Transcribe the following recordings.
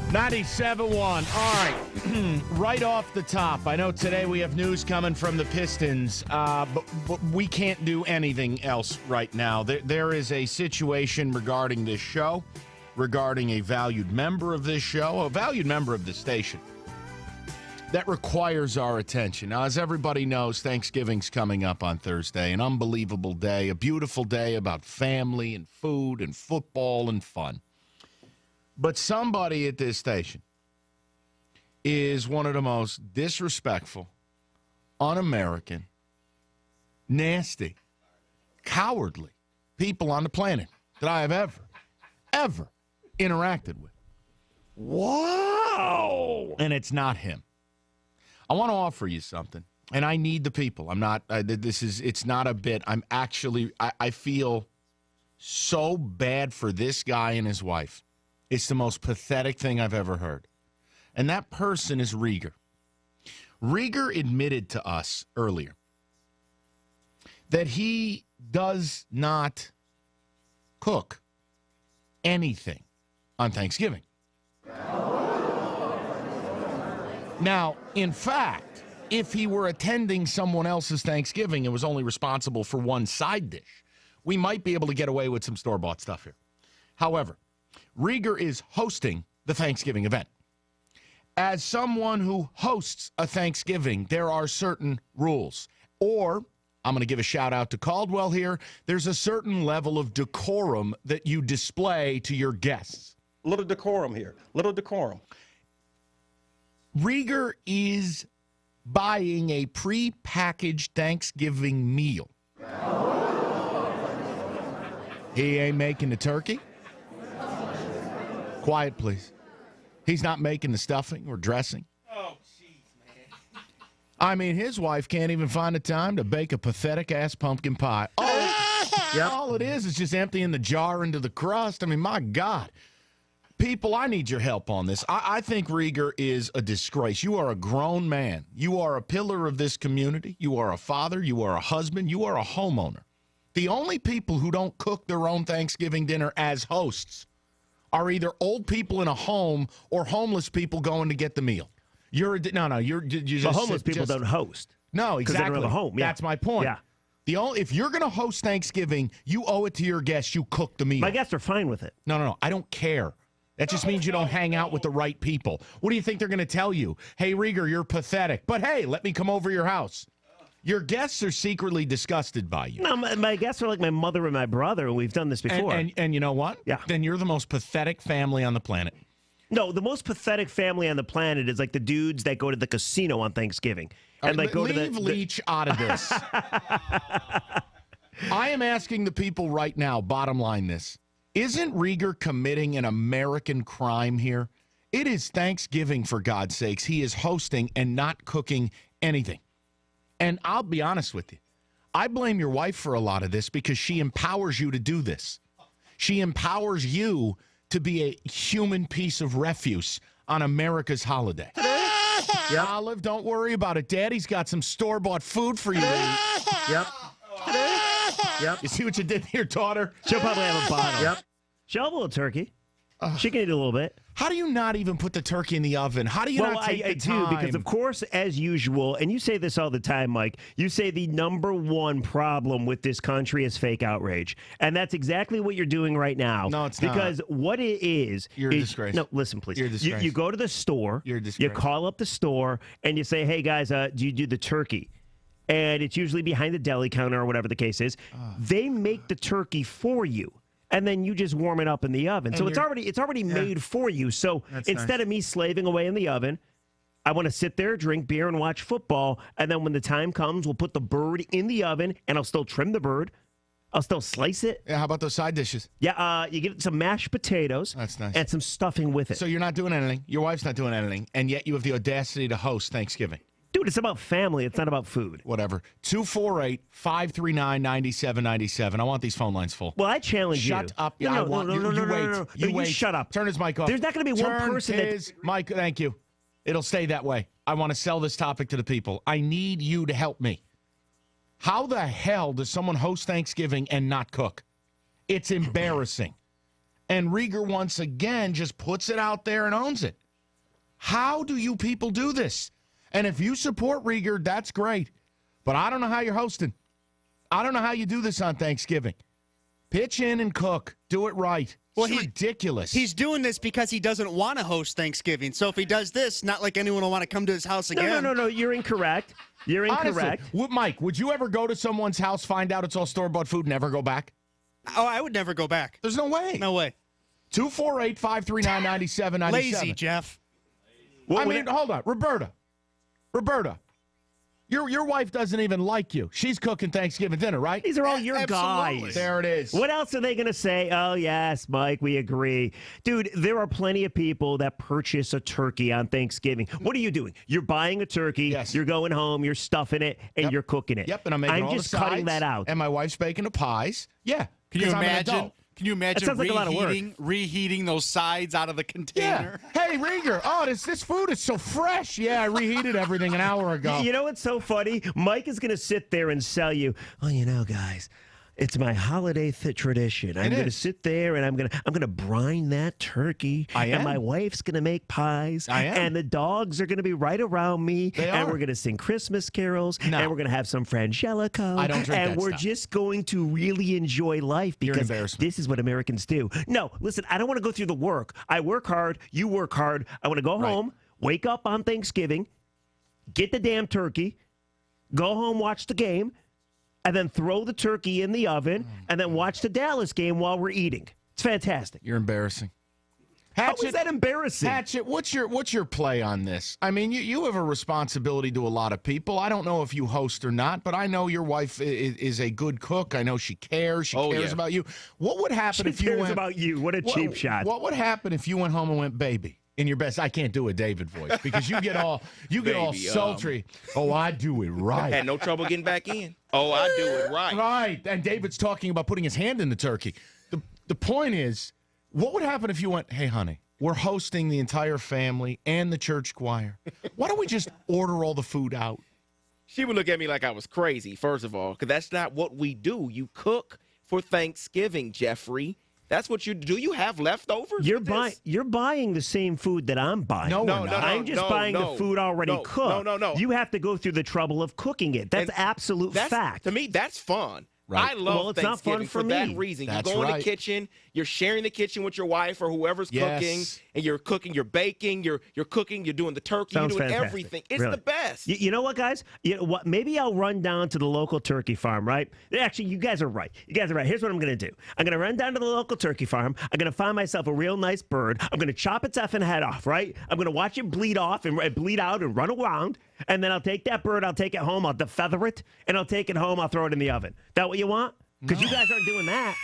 97.1. All right. Right off the top, I know today we have news coming from the Pistons, but we can't do anything else right now. There is a situation regarding this show, regarding a valued member of this show, a valued member of the station, that requires our attention. Now, as everybody knows, Thanksgiving's coming up on Thursday, an unbelievable day, a beautiful day about family and food and football and fun. But somebody at this station is one of the most disrespectful, un-American, nasty, cowardly people on the planet that I have ever interacted with. Wow! And it's not him. I want to offer you something, and I need the people. It's not a bit. I feel so bad for this guy and his wife. It's the most pathetic thing I've ever heard. And that person is Rieger. Rieger admitted to us earlier that he does not cook anything on Thanksgiving. Now, in fact, if he were attending someone else's Thanksgiving and was only responsible for one side dish, we might be able to get away with some store-bought stuff here. However, Rieger is hosting the Thanksgiving event. As someone who hosts a Thanksgiving, there are certain rules. Or, I'm going to give a shout out to Caldwell here, there's a certain level of decorum that you display to your guests. Little decorum here. Little decorum. Rieger is buying a pre-packaged Thanksgiving meal. He ain't making the turkey. Quiet, please. He's not making the stuffing or dressing. Oh, jeez, man. I mean, his wife can't even find the time to bake a pathetic-ass pumpkin pie. Oh, yep. All it is just emptying the jar into the crust. I mean, my God. People, I need your help on this. I think Rieger is a disgrace. You are a grown man. You are a pillar of this community. You are a father. You are a husband. You are a homeowner. The only people who don't cook their own Thanksgiving dinner as hosts are either old people in a home or homeless people going to get the meal. You're just but homeless people don't host. No, exactly. Because they don't have a home. Yeah. That's my point. Yeah. If you're going to host Thanksgiving, you owe it to your guests. You cook the meal. My guests are fine with it. No. I don't care. That just means you don't hang out with the right people. What do you think they're going to tell you? Hey, Rieger, you're pathetic. But hey, let me come over your house. Your guests are secretly disgusted by you. No, my guests are like my mother and my brother, and we've done this before. And you know what? Yeah. Then you're the most pathetic family on the planet. No, the most pathetic family on the planet is like the dudes that go to the casino on Thanksgiving. And right, like go leave to Leach out of this. I am asking the people right now, bottom line this. Isn't Rieger committing an American crime here? It is Thanksgiving, for God's sakes. He is hosting and not cooking anything. And I'll be honest with you. I blame your wife for a lot of this because she empowers you to do this. She empowers you to be a human piece of refuse on America's holiday. Yep. Olive, don't worry about it. Daddy's got some store-bought food for you to eat. Yep. Yep. You see what you did to your daughter? She'll probably have a bottle. Yep. She'll have a little turkey. She can eat a little bit. How do you not even put the turkey in the oven? How do you not take the time? I do, because, of course, as usual, and you say this all the time, Mike, you say the number one problem with this country is fake outrage. And that's exactly what you're doing right now. No, it's not. Because what it is... You're a disgrace. No, listen, please. You're a disgrace. You go to the store. You're a disgrace. You call up the store, and you say, hey, guys, do you do the turkey? And it's usually behind the deli counter or whatever the case is. They make the turkey for you. And then you just warm it up in the oven. So it's already made for you. So instead of me slaving away in the oven, I want to sit there, drink beer, and watch football. And then when the time comes, we'll put the bird in the oven, and I'll still trim the bird. I'll still slice it. Yeah, how about those side dishes? Yeah, you get some mashed potatoes. That's nice. And some stuffing with it. So you're not doing anything. Your wife's not doing anything. And yet you have the audacity to host Thanksgiving. Dude, it's about family. It's not about food. Whatever. 248-539-9797. I want these phone lines full. Well, I challenge you. Shut up. No, You wait. shut up. Turn his mic off. There's not going to be one person his mic. Thank you. It'll stay that way. I want to sell this topic to the people. I need you to help me. How the hell does someone host Thanksgiving and not cook? It's embarrassing. And Rieger once again just puts it out there and owns it. How do you people do this? And if you support Rieger, that's great. But I don't know how you're hosting. I don't know how you do this on Thanksgiving. Pitch in and cook. Do it right. It's ridiculous. He's doing this because he doesn't want to host Thanksgiving. So if he does this, not like anyone will want to come to his house again. No. You're incorrect. You're incorrect. Honestly, Mike, would you ever go to someone's house, find out it's all store-bought food, and never go back? Oh, I would never go back. There's no way. No way. 248-539-9797. Lazy, Jeff. Hold on. Roberta. Your wife doesn't even like you. She's cooking Thanksgiving dinner, right? These are all your Absolutely. guys. There it is. What else are they going to say? Oh, yes, Mike, we agree. Dude, there are plenty of people that purchase a turkey on Thanksgiving. What are you doing? You're buying a turkey, Yes. You're going home, you're stuffing it, and you're cooking it. Yep, and I'm making all just the sides, cutting that out. And my wife's baking the pies. Yeah. Can you 'cause I'm an imagine? adult. Can you imagine sounds like a lot of work. reheating those sides out of the container? Yeah. Hey, Rieger. Oh, this food is so fresh. Yeah, I reheated everything an hour ago. You know what's so funny? Mike is going to sit there and sell you, oh, guys, it's my holiday tradition. I'm going to sit there and I'm going to brine that turkey. I am. And my wife's going to make pies. I am. And the dogs are going to be right around me. They and are. we're going to sing Christmas carols. No. And we're going to have some Frangelico. I don't drink And that we're stuff. just going to really enjoy life You're an because embarrassment. this is what Americans do. No, listen, I don't want to go through the work. I work hard. You work hard. I want to go home, wake up on Thanksgiving, get the damn turkey, go home, watch the game, and then throw the turkey in the oven, and then watch the Dallas game while we're eating. It's fantastic. You're embarrassing. How is that embarrassing? Hatchet, what's your play on this? I mean, you have a responsibility to a lot of people. I don't know if you host or not, but I know your wife is a good cook. I know she cares. She cares about you. What would happen if you cares went about you? What a cheap shot. What would happen if you went home and went baby in your best? I can't do a David voice because you get all sultry. Oh, I do it right. Had no trouble getting back in. Oh, I do it right. Right. And David's talking about putting his hand in the turkey. The point is, what would happen if you went, hey, honey, we're hosting the entire family and the church choir. Why don't we just order all the food out? She would look at me like I was crazy, first of all, because that's not what we do. You cook for Thanksgiving, Jeffrey. That's what you do. You have leftovers? You're with this? You're buying the same food that I'm buying. No, No, we're no, not. no. I'm just buying the food already no, cooked. no. You have to go through the trouble of cooking it. That's And absolute fact. To me, that's fun. Right. I love Well, it's not fun Thanksgiving for that me. reason. That's you go in right. the kitchen, you're sharing the kitchen with your wife or whoever's Yes. cooking, and you're cooking, you're baking, you're cooking, you're doing the turkey, Sounds you're doing fantastic. everything. It's Really. the best. You know what, guys? You know what? Maybe I'll run down to the local turkey farm, right? Actually, you guys are right. Here's what I'm going to do. I'm going to run down to the local turkey farm. I'm going to find myself a real nice bird. I'm going to chop its effing head off, right? I'm going to watch it bleed off and bleed out and run around. And then I'll take that bird, I'll take it home, I'll defeather it, and I'll take it home, I'll throw it in the oven. That what you want? Because you guys aren't doing that.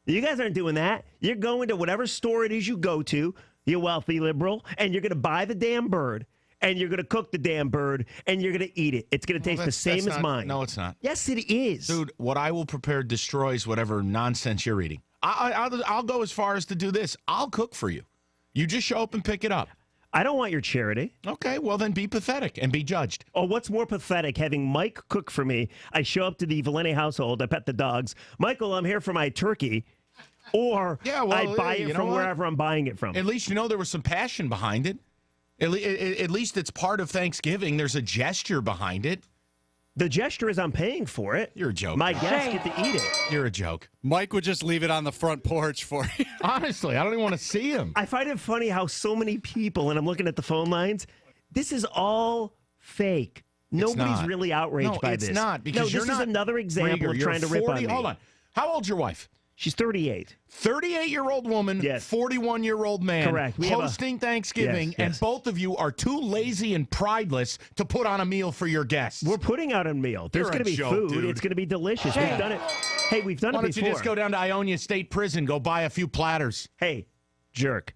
You guys aren't doing that. You're going to whatever store it is you go to, you wealthy liberal, and you're going to buy the damn bird, and you're going to cook the damn bird, and you're going to eat it. It's going to taste the same as mine. No, it's not. Yes, it is. Dude, what I will prepare destroys whatever nonsense you're eating. I'll go as far as to do this. I'll cook for you. You just show up and pick it up. I don't want your charity. Okay, well then be pathetic and be judged. Oh, what's more pathetic, having Mike cook for me? I show up to the Valenti household, I pet the dogs. Michael, I'm here for my turkey. Or I buy it from wherever I'm buying it from. At least you know there was some passion behind it. At least it's part of Thanksgiving. There's a gesture behind it. The gesture is I'm paying for it. You're a joke. My guests get to eat it. You're a joke. Mike would just leave it on the front porch for you. Honestly, I don't even want to see him. I find it funny how so many people, and I'm looking at the phone lines, this is all fake. Nobody's not. really outraged by it's this. not, because this is another example Rieger, of you're trying to rip 40 on me. Hold on. How old's your wife? She's 38. 38-year-old woman, Yes. 41-year-old man, Correct. We have hosting Thanksgiving, Yes, and yes. both of you are too lazy and prideless to put on a meal for your guests. We're putting out a meal. There's You're going a to be joke, food. dude. It's going to be delicious. We've done it. Hey, we've done Why it don't before. you just go down to Ionia State Prison, go buy a few platters? Hey, jerk.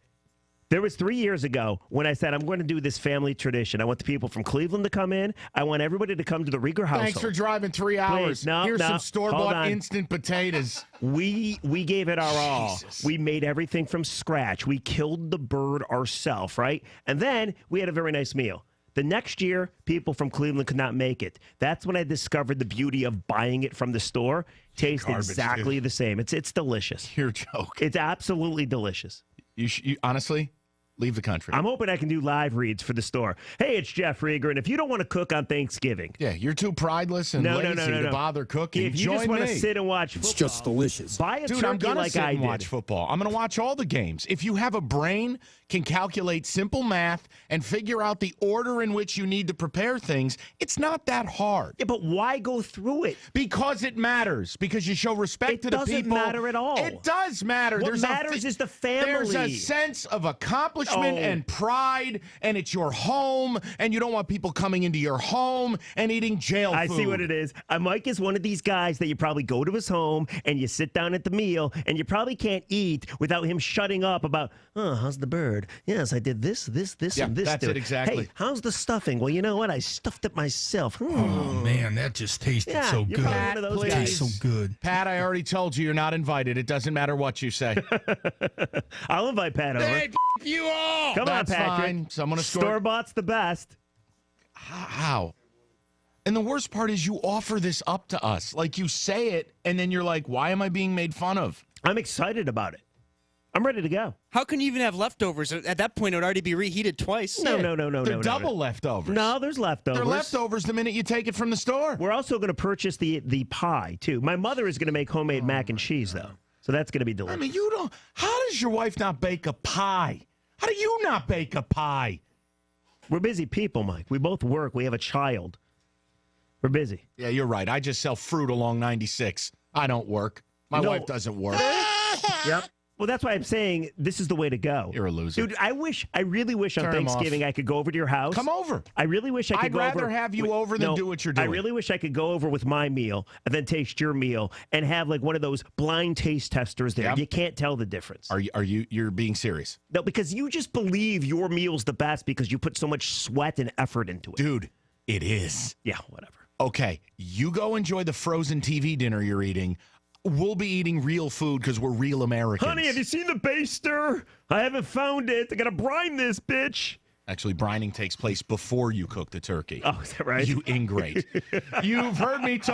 There was 3 years ago when I said I'm going to do this family tradition. I want the people from Cleveland to come in. I want everybody to come to the Rieger household. Thanks for driving 3 hours. Please, no, Here's no, some hold store-bought on. instant potatoes. We gave it our all. Jesus. We made everything from scratch. We killed the bird ourselves, right? And then we had a very nice meal. The next year, people from Cleveland could not make it. That's when I discovered the beauty of buying it from the store. Tastes Garbage, exactly dude. the same. It's delicious. You're joking. It's absolutely delicious. You honestly leave the country. I'm hoping I can do live reads for the store. Hey, it's Jeff Rieger, and if you don't want to cook on Thanksgiving, yeah, you're too prideless and lazy to bother cooking. if you Join just want to me. sit and watch football, It's just delicious. buy a Dude, turkey I'm gonna like sit I and did. watch football. I'm gonna watch all the games. If you have a brain, can calculate simple math, and figure out the order in which you need to prepare things, it's not that hard. Yeah, but why go through it? Because it matters. Because you show respect It to the doesn't people. matter at all. It does matter. What matters is the family. There's a sense of accomplishment Oh. and pride, and it's your home, and you don't want people coming into your home and eating jail food. I see what it is. Mike is one of these guys that you probably go to his home and you sit down at the meal and you probably can't eat without him shutting up about, oh, how's the bird? Yes, I did this, Yeah, and this. that's to it exactly. Hey, how's the stuffing? Well, you know what? I stuffed it myself. Oh, man, that just tasted Yeah, so you're good. probably one of those Please. guys. Tastes so good. Pat, I already told you you're not invited. It doesn't matter what you say. I'll invite Pat over. Hey, you all. Come That's on, Patrick. fine. Someone to score. Store-bought's the best. How? And the worst part is you offer this up to us. Like you say it, and then you're like, why am I being made fun of? I'm excited about it. I'm ready to go. How can you even have leftovers? At that point, it would already be reheated twice. No. They're double leftovers. No, there's leftovers. They're leftovers the minute you take it from the store. We're also going to purchase the pie, too. My mother is going to make homemade mac and cheese, though. So that's going to be delicious. I mean, you don't. How does your wife not bake a pie? How do you not bake a pie? We're busy people, Mike. We both work. We have a child. We're busy. Yeah, you're right. I just sell fruit along 96. I don't work. My No. wife doesn't work. Yep. Well, that's why I'm saying this is the way to go. You're a loser. Dude, I really wish on Turn 'em off. Thanksgiving I could go over to your house. Come over. I really wish I could I'd go over. rather have you over than do what you're I doing. really wish I could go over with my meal and then taste your meal and have like one of those blind taste testers there. Yep. You can't tell the difference. You're being serious? No, because you just believe your meal's the best because you put so much sweat and effort into it. Dude, it is. Yeah, whatever. Okay, you go enjoy the frozen TV dinner you're eating. We'll be eating real food because we're real Americans. Honey, have you seen the baster? I haven't found it. I gotta brine this bitch. Actually, brining takes place before you cook the turkey. Oh, is that right? You ingrate. You've heard me talk.